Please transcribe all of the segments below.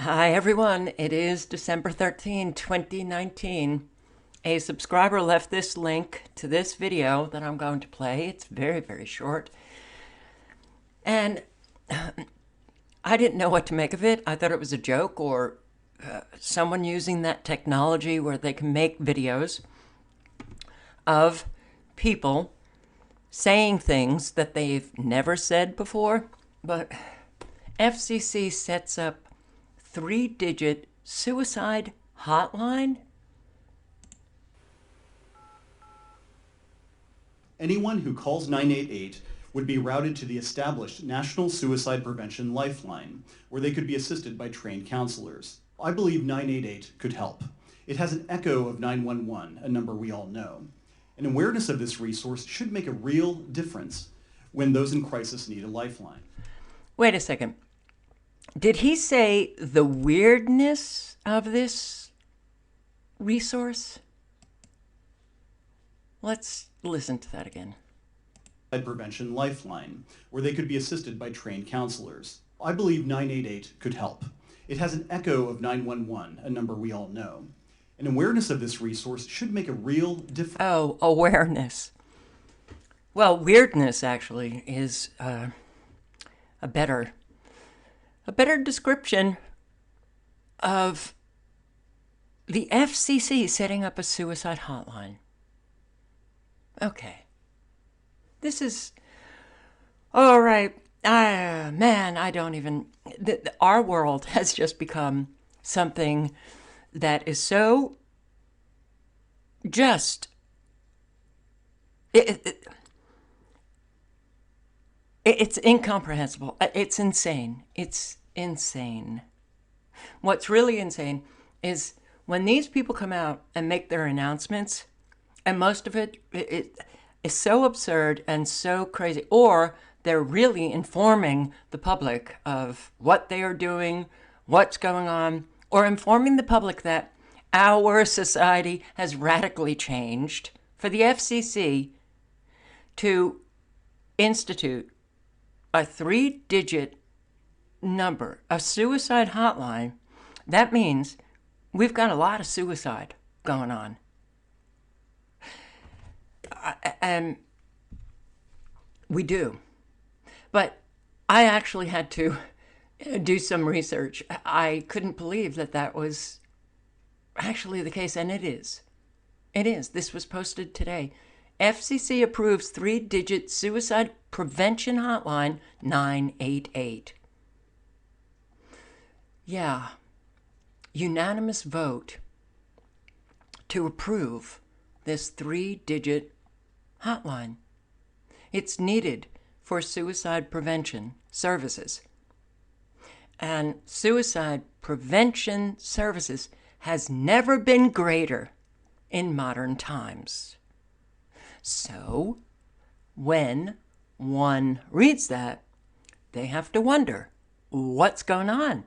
Hi everyone, it is December 13, 2019. A subscriber left this link to this video that I'm going to play. It's very, very short. And I didn't know what to make of it. I thought it was a joke or someone using that technology where they can make videos of people saying things that they've never said before. But FCC sets up 3-digit suicide hotline? Anyone who calls 988 would be routed to the established National Suicide Prevention Lifeline, where they could be assisted by trained counselors. I believe 988 could help. It has an echo of 911, a number we all know. An awareness of this resource should make a real difference when those in crisis need a lifeline. Wait a second. Did he say the weirdness of this resource? Let's listen to that again. Prevention Lifeline, where they could be assisted by trained counselors. I believe 988 could help. It has an echo of 911, a number we all know. An awareness of this resource should make a real difference. Oh, awareness. Well, weirdness actually is a better description of the FCC setting up a suicide hotline. Okay. This is, all right. Man, I don't even, our world has just become something that is so just, it's incomprehensible. It's insane. It's insane. What's really insane is when these people come out and make their announcements, and most of it is so absurd and so crazy, or they're really informing the public of what they are doing, what's going on, or informing the public that our society has radically changed, for the FCC to institute a 3-digit number, a suicide hotline, that means we've got a lot of suicide going on. And we do. But I actually had to do some research. I couldn't believe that that was actually the case, and it is. It is. This was posted today. FCC approves 3-digit suicide prevention hotline 988. Yeah. Unanimous vote to approve this 3-digit hotline. It's needed for suicide prevention services. And suicide prevention services has never been greater in modern times. So, when one reads that, they have to wonder, what's going on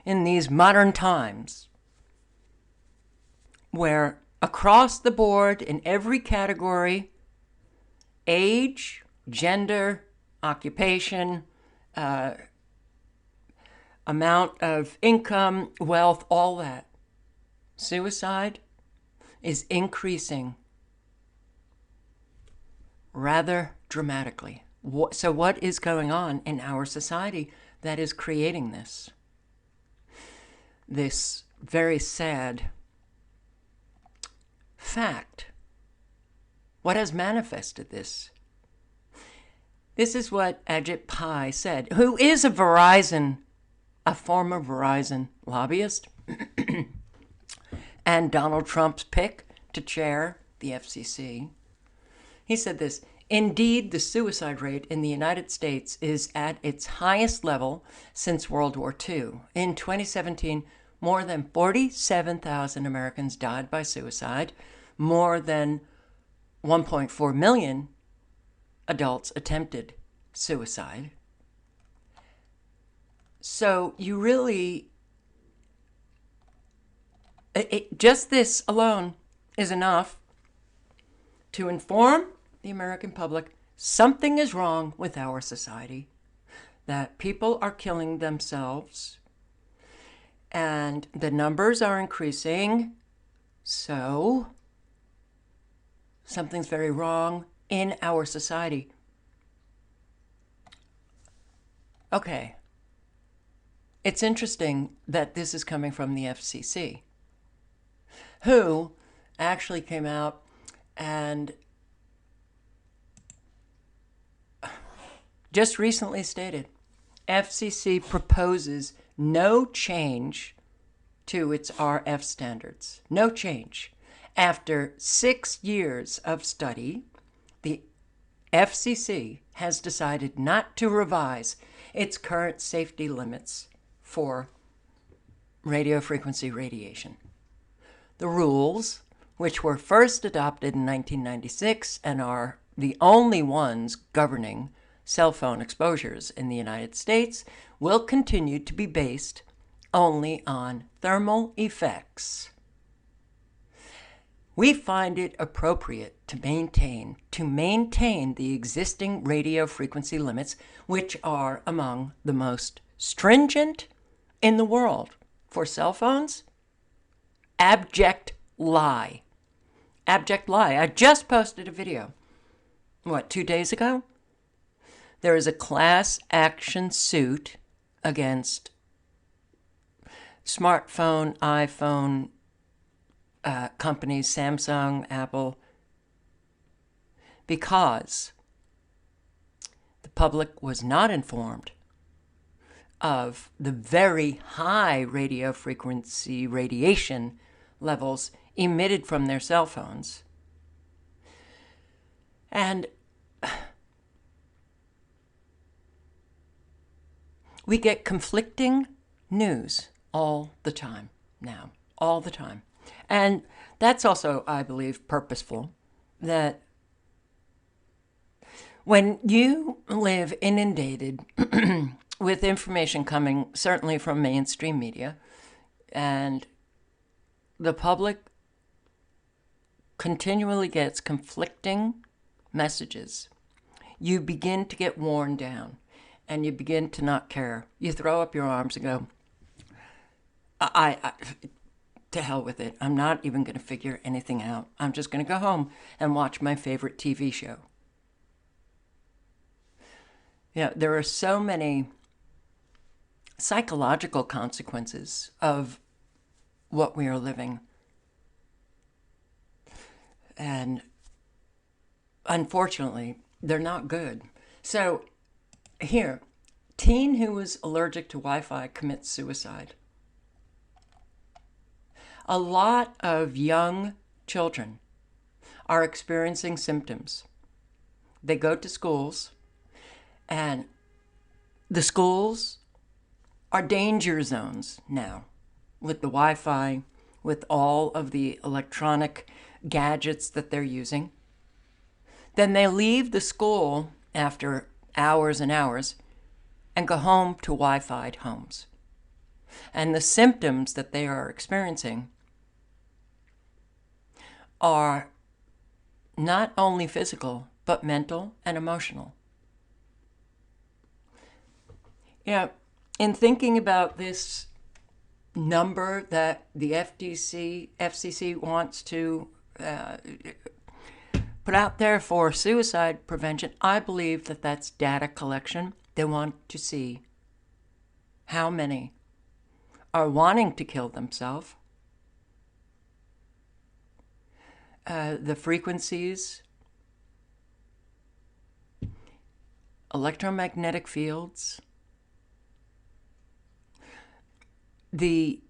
in these modern times where across the board in every category, age, gender, occupation, amount of income, wealth, all that, suicide is increasing rather dramatically. So what is going on in our society that is creating this? This very sad fact. What has manifested this? This is what Ajit Pai said, who is a former Verizon lobbyist, and Donald Trump's pick to chair the FCC. He said this: indeed, the suicide rate in the United States is at its highest level since World War II. In 2017, more than 47,000 Americans died by suicide. More than 1.4 million adults attempted suicide. So you really, just this alone is enough to inform the American public something is wrong with our society, that people are killing themselves, And the numbers are increasing, so something's very wrong in our society. Okay. It's interesting that this is coming from the FCC, who actually came out and just recently stated FCC proposes no change to its RF standards. No change. After 6 years of study, the FCC has decided not to revise its current safety limits for radio frequency radiation. The rules, which were first adopted in 1996 and are the only ones governing cell phone exposures in the United States, will continue to be based only on thermal effects. We find it appropriate to maintain the existing radio frequency limits, which are among the most stringent in the world for cell phones. Abject lie. Abject lie. I just posted a video, 2 days ago? There is a class action suit against smartphone, iPhone companies, Samsung, Apple, because the public was not informed of the very high radio frequency radiation levels emitted from their cell phones. And we get conflicting news all the time now, all the time. And that's also, I believe, purposeful, that when you live inundated with information coming certainly from mainstream media, and the public continually gets conflicting messages, you begin to get worn down and you begin to not care. You throw up your arms and go, I to hell with it. I'm not even going to figure anything out. I'm just going to go home and watch my favorite TV show. There are so many psychological consequences of what we are living. And unfortunately, they're not good. So here, teen who is allergic to Wi-Fi commits suicide. A lot of young children are experiencing symptoms. They go to schools, and the schools are danger zones now with the Wi-Fi, with all of the electronic gadgets that they're using. Then they leave the school after hours and hours and go home to Wi-Fi'd homes. And the symptoms that they are experiencing are not only physical, but mental and emotional. In thinking about this number that the FCC wants to put out there for suicide prevention, I believe that that's data collection. They want to see how many are wanting to kill themselves, the frequencies, electromagnetic fields, the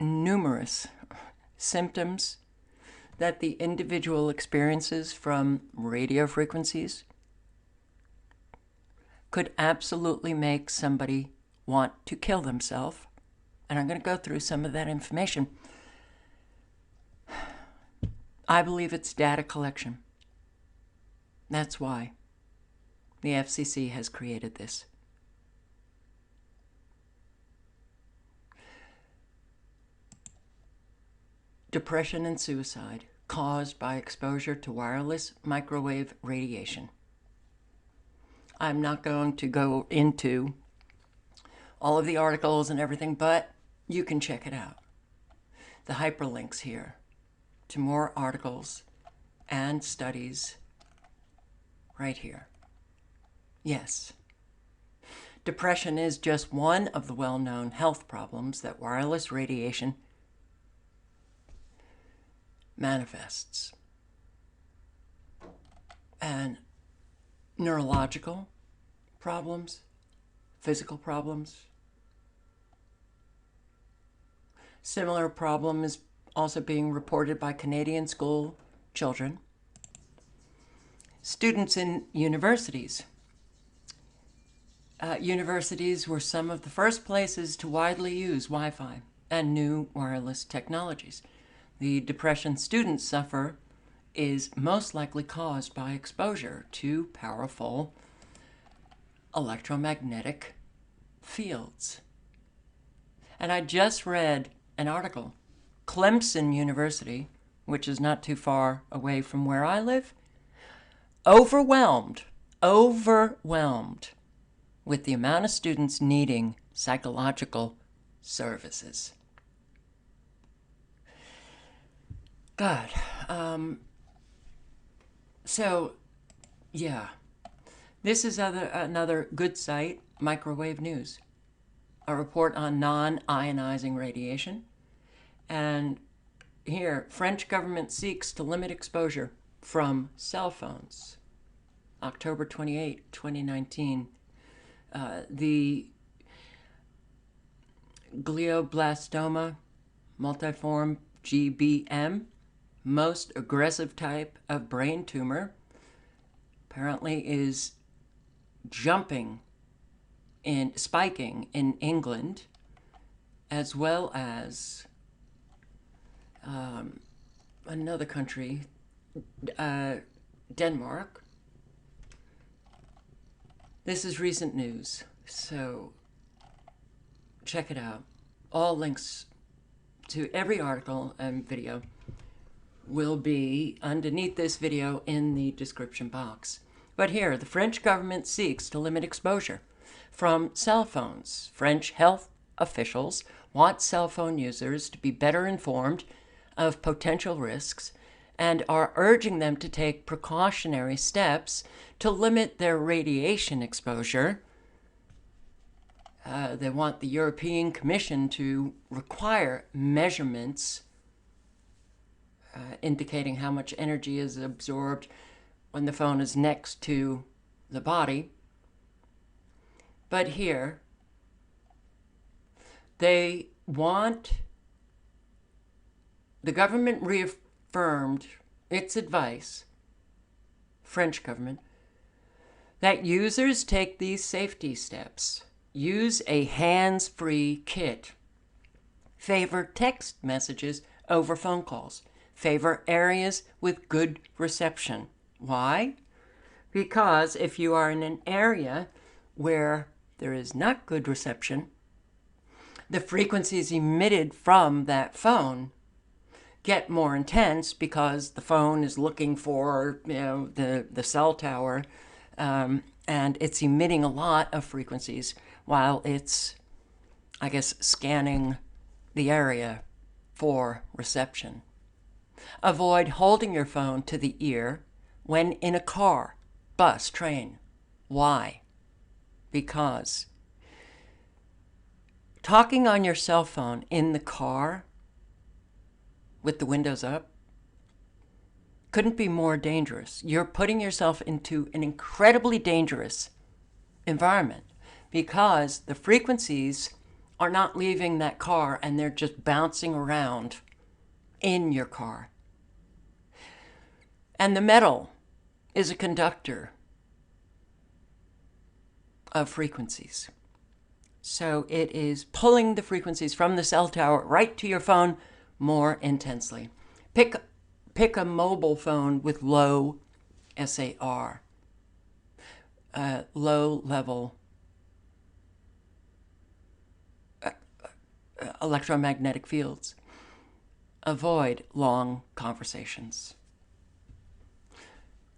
numerous symptoms that the individual experiences from radio frequencies could absolutely make somebody want to kill themselves. And I'm going to go through some of that information. I believe it's data collection. That's why the FCC has created this. Depression and suicide caused by exposure to wireless microwave radiation. I'm not going to go into all of the articles and everything, but you can check it out. The hyperlinks here to more articles and studies right here. Yes. Depression is just one of the well-known health problems that wireless radiation manifests. And neurological problems, physical problems. Similar problem is also being reported by Canadian school children. Students in universities. Universities were some of the first places to widely use Wi-Fi and new wireless technologies. The depression students suffer is most likely caused by exposure to powerful electromagnetic fields. And I just read an article. Clemson University, which is not too far away from where I live, overwhelmed with the amount of students needing psychological services. God. So, yeah. This is another good site, Microwave News. A report on non-ionizing radiation. And here, French government seeks to limit exposure from cell phones. October 28, 2019. The glioblastoma multiforme GBM, most aggressive type of brain tumor, apparently is spiking in England, as well as another country, Denmark. This is recent news, so check it out. All links to every article and video will be underneath this video in the description box. But here, the French government seeks to limit exposure from cell phones. French health officials want cell phone users to be better informed of potential risks and are urging them to take precautionary steps to limit their radiation exposure. They want the European Commission to require measurements indicating how much energy is absorbed when the phone is next to the body. But here, they want, the government reaffirmed its advice, French government, that users take these safety steps. Use a hands-free kit. Favor text messages over phone calls. Favor areas with good reception. Why? Because if you are in an area where there is not good reception, the frequencies emitted from that phone get more intense because the phone is looking for, the cell tower, and it's emitting a lot of frequencies while it's, I guess, scanning the area for reception. Avoid holding your phone to the ear when in a car, bus, train. Why? Because talking on your cell phone in the car with the windows up couldn't be more dangerous. You're putting yourself into an incredibly dangerous environment because the frequencies are not leaving that car and they're just bouncing around in your car. And the metal is a conductor of frequencies. So it is pulling the frequencies from the cell tower right to your phone more intensely. Pick a mobile phone with low SAR, low level electromagnetic fields. Avoid long conversations.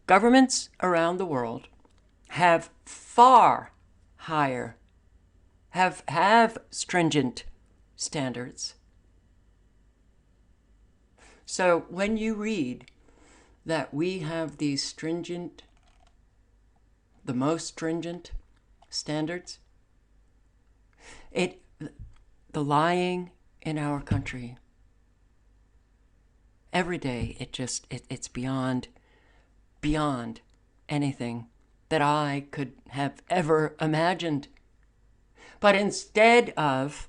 Governments around the world have far higher have stringent standards. So when you read that we have these stringent, the most stringent standards, the lying in our country, every day, it's beyond anything that I could have ever imagined. But instead of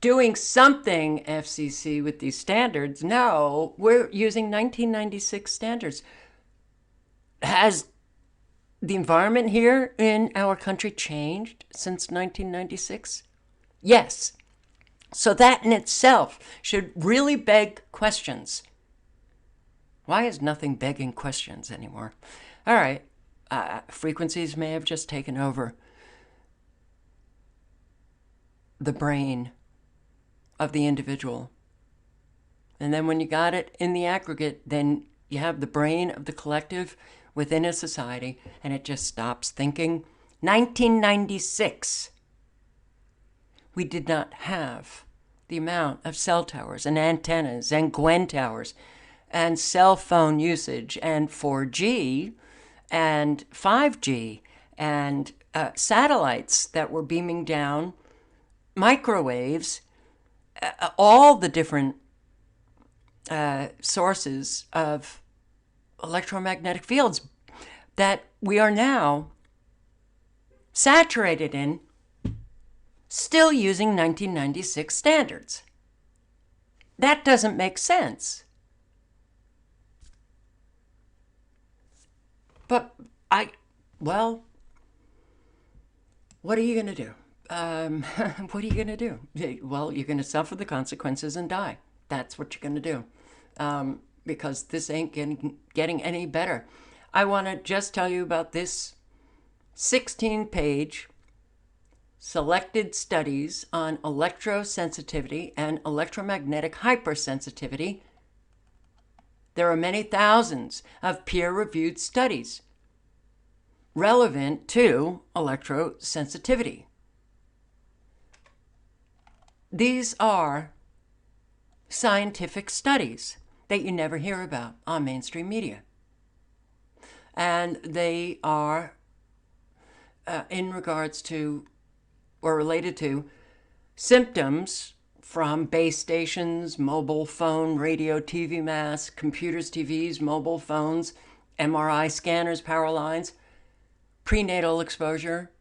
doing something, FCC, with these standards, no, we're using 1996 standards. Has the environment here in our country changed since 1996? Yes. So that in itself should really beg questions. Why is nothing begging questions anymore? All right, frequencies may have just taken over the brain of the individual. And then when you got it in the aggregate, then you have the brain of the collective within a society, and it just stops thinking. 1996. We did not have the amount of cell towers and antennas and Gwen towers and cell phone usage and 4G and 5G and satellites that were beaming down, microwaves, all the different sources of electromagnetic fields that we are now saturated in, still using 1996 standards. That doesn't make sense. But what are you going to do? What are you going to do? Well, you're going to suffer the consequences and die. That's what you're going to do. Because this ain't getting any better. I want to just tell you about this 16-page selected studies on electrosensitivity and electromagnetic hypersensitivity. There are many thousands of peer-reviewed studies relevant to electrosensitivity. These are scientific studies that you never hear about on mainstream media. And they are in regards to or related to symptoms from base stations, mobile phone, radio, TV masts, computers, TVs, mobile phones, MRI scanners, power lines, prenatal exposure,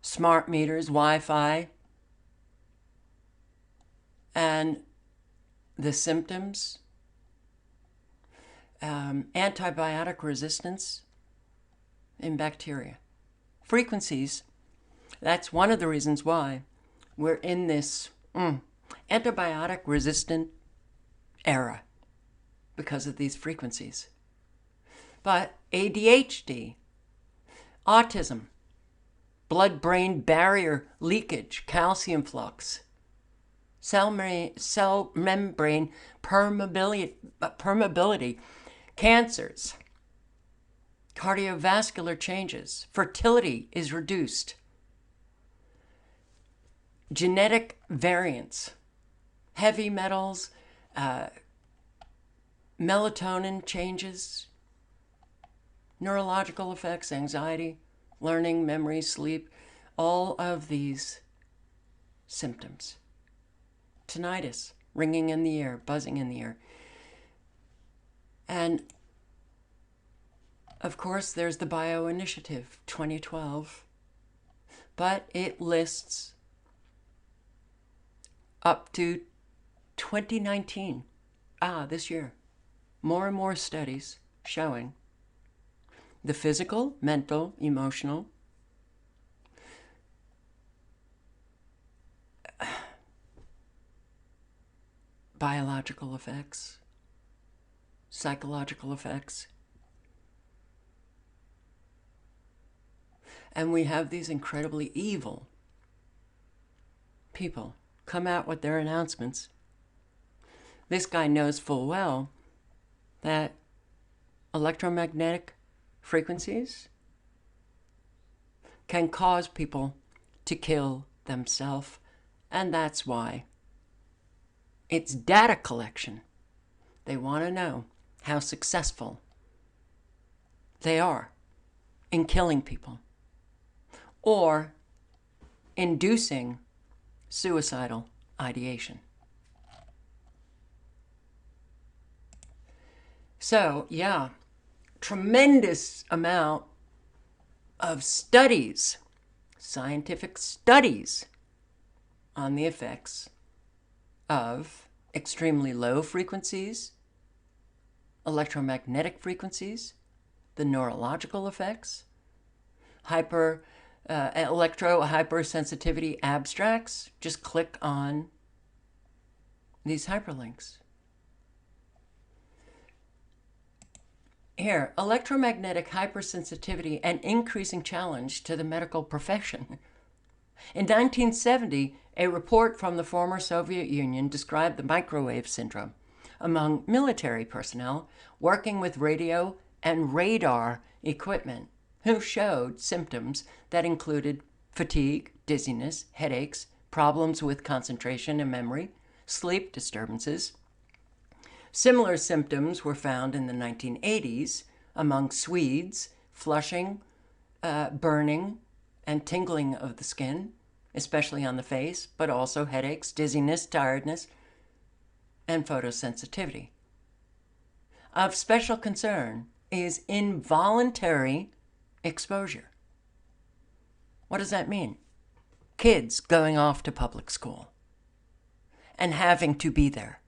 smart meters, Wi-Fi, and the symptoms, antibiotic resistance in bacteria. Frequencies, that's one of the reasons why we're in this antibiotic resistant era, because of these frequencies. But ADHD, autism, blood-brain barrier leakage, calcium flux, cell membrane permeability, cancers, cardiovascular changes, fertility is reduced, genetic variants, heavy metals, melatonin changes, neurological effects, anxiety, learning, memory, sleep, all of these symptoms. Tinnitus, ringing in the ear, buzzing in the ear. And of course, there's the Bioinitiative 2012, but it lists up to 2019, this year, more and more studies showing the physical, mental, emotional, biological effects, psychological effects. And we have these incredibly evil people come out with their announcements. This guy knows full well that electromagnetic frequencies can cause people to kill themselves. And that's why it's data collection. They want to know how successful they are in killing people or inducing suicidal ideation. So, yeah, tremendous amount of studies, scientific studies on the effects of extremely low frequencies, electromagnetic frequencies, the neurological effects, electro hypersensitivity abstracts. Just click on these hyperlinks. Here, electromagnetic hypersensitivity and increasing challenge to the medical profession. In 1970, a report from the former Soviet Union described the microwave syndrome among military personnel working with radio and radar equipment, who showed symptoms that included fatigue, dizziness, headaches, problems with concentration and memory, sleep disturbances. Similar symptoms were found in the 1980s among Swedes, flushing, burning, and tingling of the skin, especially on the face, but also headaches, dizziness, tiredness, and photosensitivity. Of special concern is involuntary exposure. What does that mean? Kids going off to public school and having to be there.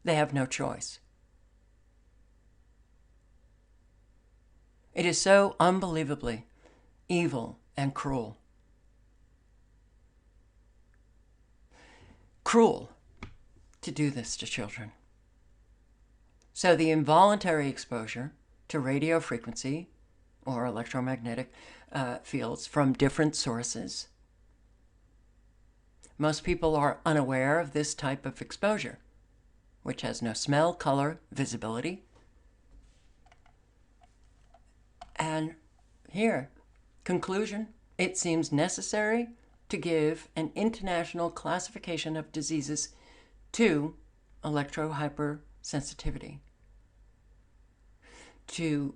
They have no choice. It is so unbelievably evil and cruel. Cruel to do this to children. So the involuntary exposure to radio frequency or electromagnetic fields from different sources. Most people are unaware of this type of exposure, which has no smell, color, visibility. And here, conclusion, it seems necessary to give an international classification of diseases to electrohypersensitivity, to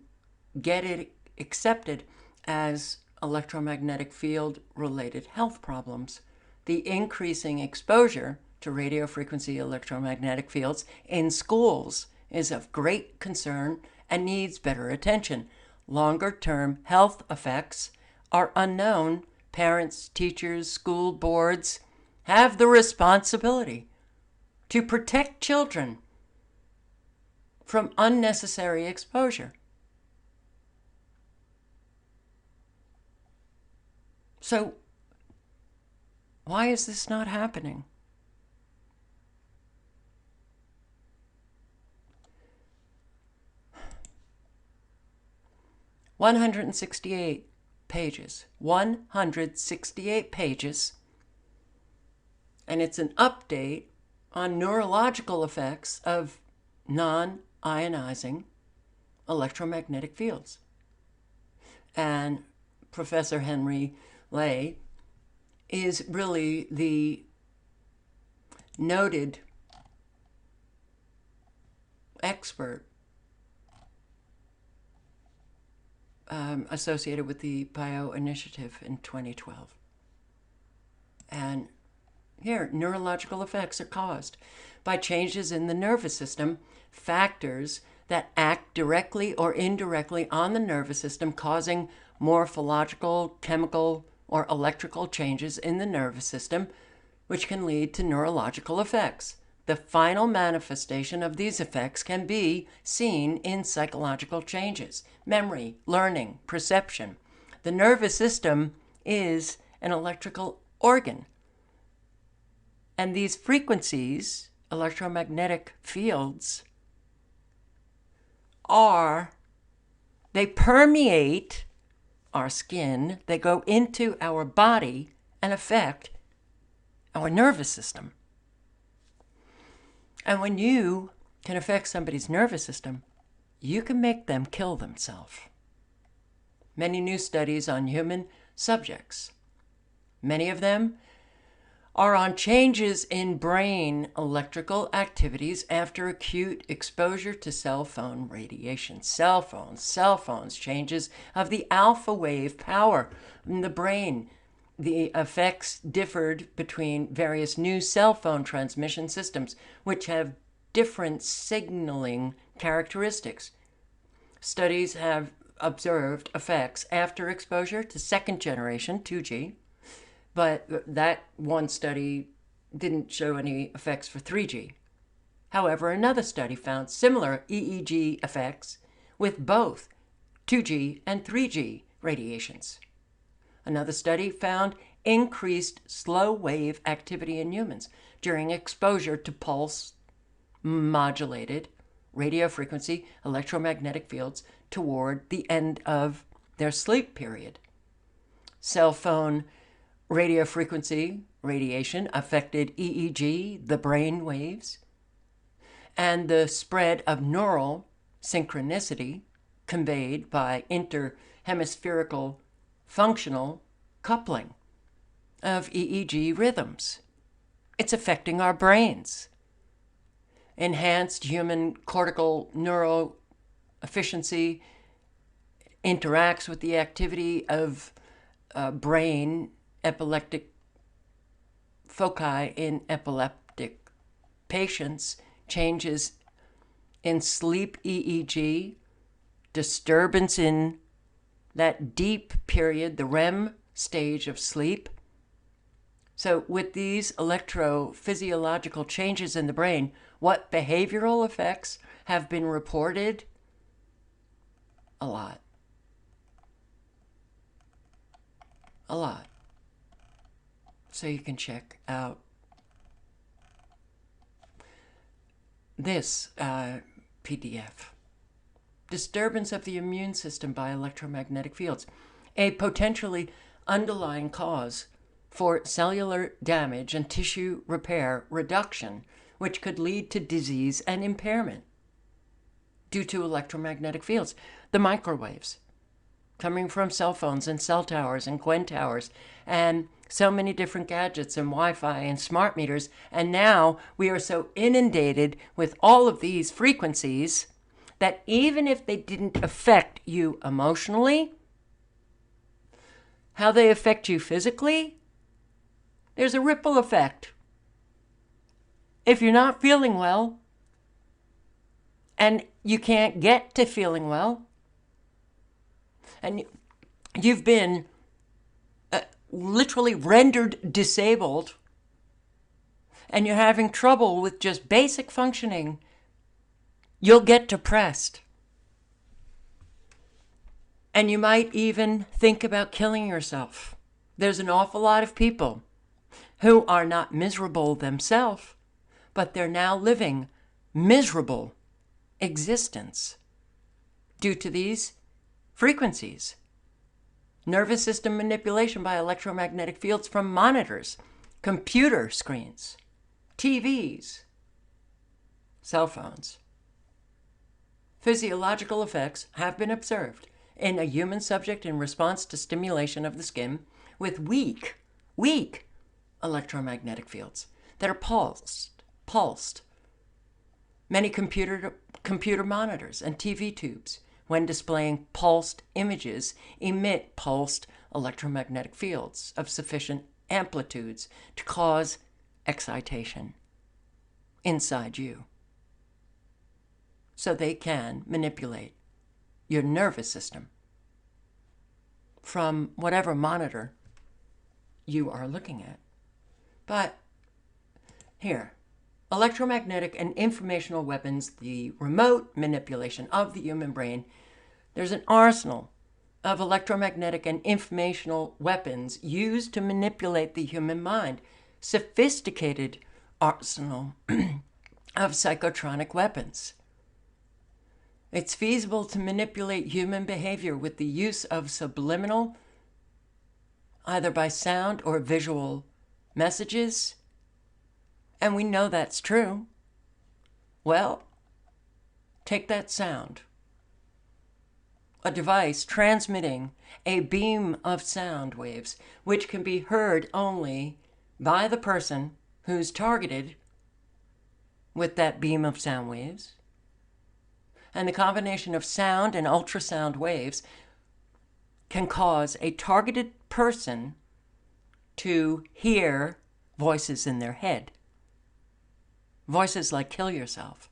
get it accepted as electromagnetic field related health problems. The increasing exposure to radio frequency electromagnetic fields in schools is of great concern and needs better attention. Longer-term health effects are unknown. Parents, teachers, school boards have the responsibility to protect children from unnecessary exposure. So, why is this not happening? (168 pages. 168 pages. And it's an update on neurological effects of non-ionizing electromagnetic fields. And Professor Henry Ley is really the noted expert associated with the Bio Initiative in 2012. And here, neurological effects are caused by changes in the nervous system, factors that act directly or indirectly on the nervous system, causing morphological, chemical, or electrical changes in the nervous system, which can lead to neurological effects. The final manifestation of these effects can be seen in psychological changes, memory, learning, perception. The nervous system is an electrical organ. And these frequencies, electromagnetic fields, they permeate our skin, they go into our body and affect our nervous system. And when you can affect somebody's nervous system, you can make them kill themselves. many new studies on human subjects. Many of them are on changes in brain electrical activities after acute exposure to cell phone radiation. Cell phones, changes of the alpha wave power in the brain. The effects differed between various new cell phone transmission systems, which have different signaling characteristics. Studies have observed effects after exposure to second generation 2G, but that one study didn't show any effects for 3G. However, another study found similar EEG effects with both 2G and 3G radiations. Another study found increased slow wave activity in humans during exposure to pulse modulated radio frequency electromagnetic fields toward the end of their sleep period. Cell phone radio frequency radiation affected EEG, the brain waves, and the spread of neural synchronicity conveyed by interhemispherical functional coupling of EEG rhythms. It's affecting our brains. Enhanced human cortical neural efficiency interacts with the activity of brain epileptic foci in epileptic patients, changes in sleep EEG, disturbance in that deep period, the REM stage of sleep. So with these electrophysiological changes in the brain, what behavioral effects have been reported? A lot. A lot. So you can check out this PDF. Disturbance of the immune system by electromagnetic fields, a potentially underlying cause for cellular damage and tissue repair reduction, which could lead to disease and impairment due to electromagnetic fields. The microwaves coming from cell phones and cell towers and Gwen towers and so many different gadgets and Wi-Fi and smart meters. And now we are so inundated with all of these frequencies that even if they didn't affect you emotionally, how they affect you physically, there's a ripple effect. If you're not feeling well, and you can't get to feeling well, and you've been literally rendered disabled, and you're having trouble with just basic functioning, you'll get depressed. And you might even think about killing yourself. There's an awful lot of people who are not miserable themselves, but they're now living miserable existence due to these frequencies. Nervous system manipulation by electromagnetic fields from monitors, computer screens, TVs, cell phones. Physiological effects have been observed in a human subject in response to stimulation of the skin with weak electromagnetic fields that are pulsed. Many computer monitors and TV tubes, when displaying pulsed images, emit pulsed electromagnetic fields of sufficient amplitudes to cause excitation inside you. So they can manipulate your nervous system from whatever monitor you are looking at. But here, electromagnetic and informational weapons, the remote manipulation of the human brain. There's an arsenal of electromagnetic and informational weapons used to manipulate the human mind. Sophisticated arsenal of psychotronic weapons. It's feasible to manipulate human behavior with the use of subliminal, either by sound or visual messages. And we know that's true. Well, take that sound a device transmitting a beam of sound waves, which can be heard only by the person who's targeted with that beam of sound waves. And the combination of sound and ultrasound waves can cause a targeted person to hear voices in their head. Voices like kill yourself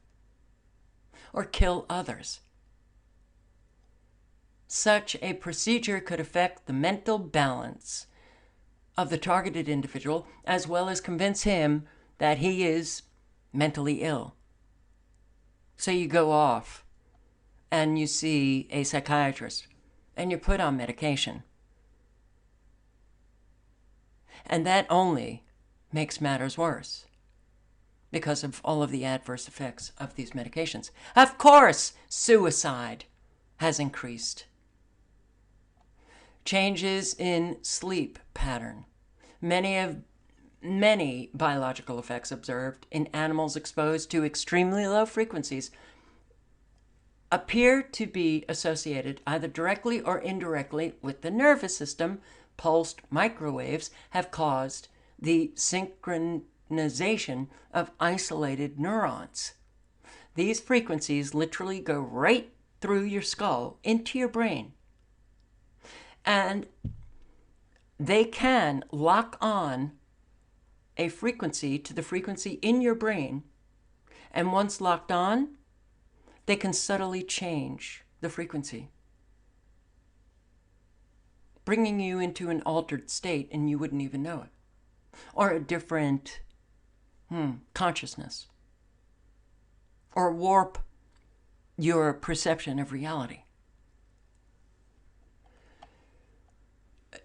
or kill others. Such a procedure could affect the mental balance of the targeted individual, as well as convince him that he is mentally ill. So you go off and you see a psychiatrist and you're put on medication. And that only makes matters worse because of all of the adverse effects of these medications. Of course, suicide has increased. Changes in sleep pattern. Many biological effects observed in animals exposed to extremely low frequencies appear to be associated either directly or indirectly with the nervous system. Pulsed microwaves have caused the synchronization of isolated neurons. These frequencies literally go right through your skull into your brain. And they can lock on a frequency to the frequency in your brain. And once locked on, they can subtly change the frequency, bringing you into an altered state and you wouldn't even know it. Or a different consciousness. Or warp your perception of reality.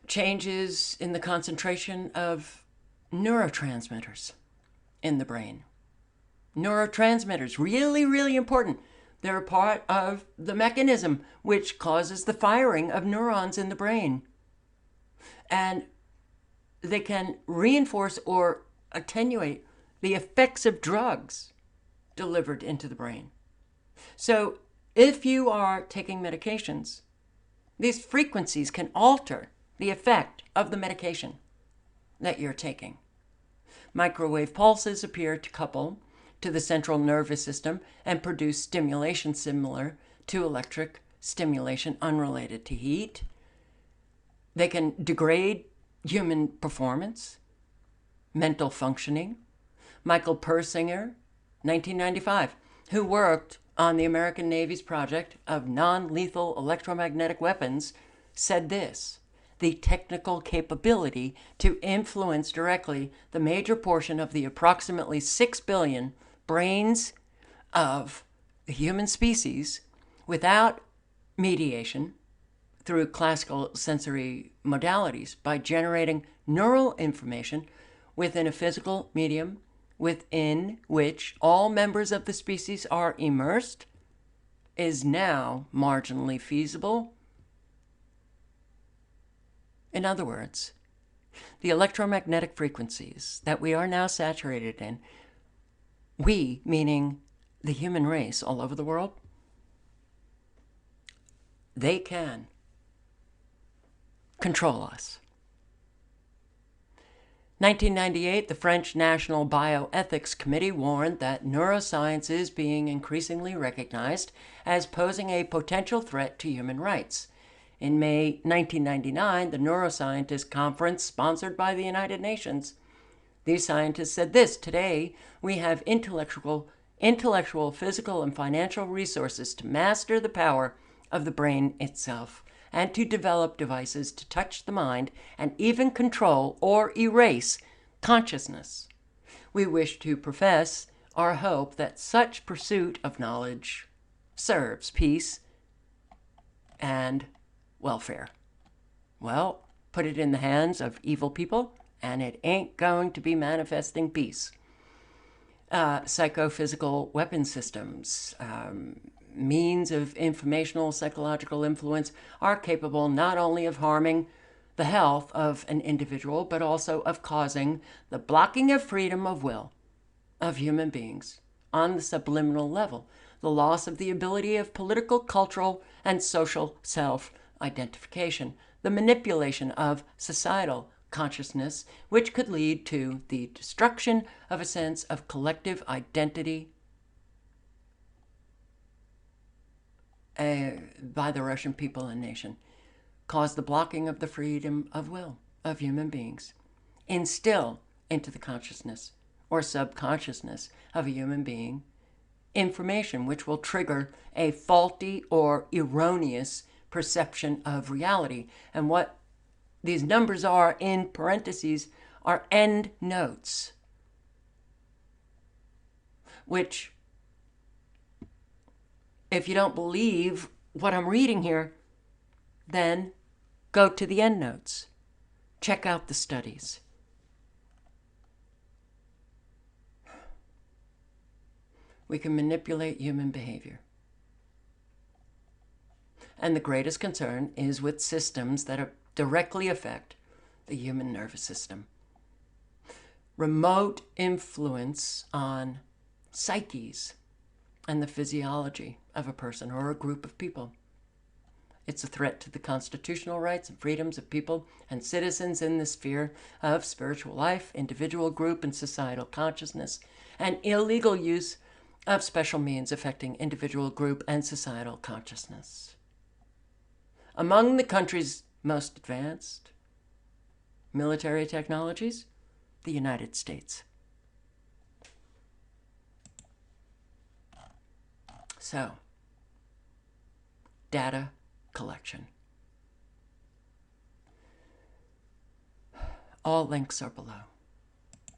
Changes in the concentration of neurotransmitters in the brain. Neurotransmitters, really, really important. They're a part of the mechanism which causes the firing of neurons in the brain. And they can reinforce or attenuate the effects of drugs delivered into the brain. So if you are taking medications, these frequencies can alter the effect of the medication that you're taking. Microwave pulses appear to couple to the central nervous system and produce stimulation similar to electric stimulation unrelated to heat. They can degrade human performance, mental functioning. Michael Persinger, 1995, who worked on the American Navy's project of non-lethal electromagnetic weapons, said this: the technical capability to influence directly the major portion of the approximately 6 billion brains of the human species without mediation through classical sensory modalities by generating neural information within a physical medium within which all members of the species are immersed is now marginally feasible. In other words, the electromagnetic frequencies that we are now saturated in, we, meaning the human race all over the world, they can control us. 1998, the French National Bioethics Committee warned that neuroscience is being increasingly recognized as posing a potential threat to human rights. In May 1999, the Neuroscientist Conference, sponsored by the United Nations, these scientists said this: today, we have intellectual, physical, and financial resources to master the power of the brain itself and to develop devices to touch the mind and even control or erase consciousness. We wish to profess our hope that such pursuit of knowledge serves peace and welfare. Well, put it in the hands of evil people, and it ain't going to be manifesting peace. Psychophysical weapon systems, means of informational psychological influence are capable not only of harming the health of an individual, but also of causing the blocking of freedom of will of human beings on the subliminal level. the loss of the ability of political, cultural, and social self-identification, the manipulation of societal consciousness, which could lead to the destruction of a sense of collective identity by the Russian people and nation, cause the blocking of the freedom of will of human beings, instill into the consciousness or subconsciousness of a human being information which will trigger a faulty or erroneous perception of reality. And what these numbers are in parentheses are end notes, which, if you don't believe what I'm reading here, then go to the end notes. Check out the studies. We can manipulate human behavior. And the greatest concern is with systems that directly affect the human nervous system. Remote influence on psyches and the physiology of a person or a group of people. It's a threat to the constitutional rights and freedoms of people and citizens in the sphere of spiritual life, individual, group, and societal consciousness, and illegal use of special means affecting individual, group, and societal consciousness. Among the country's most advanced military technologies, the United States. So, data collection. All links are below.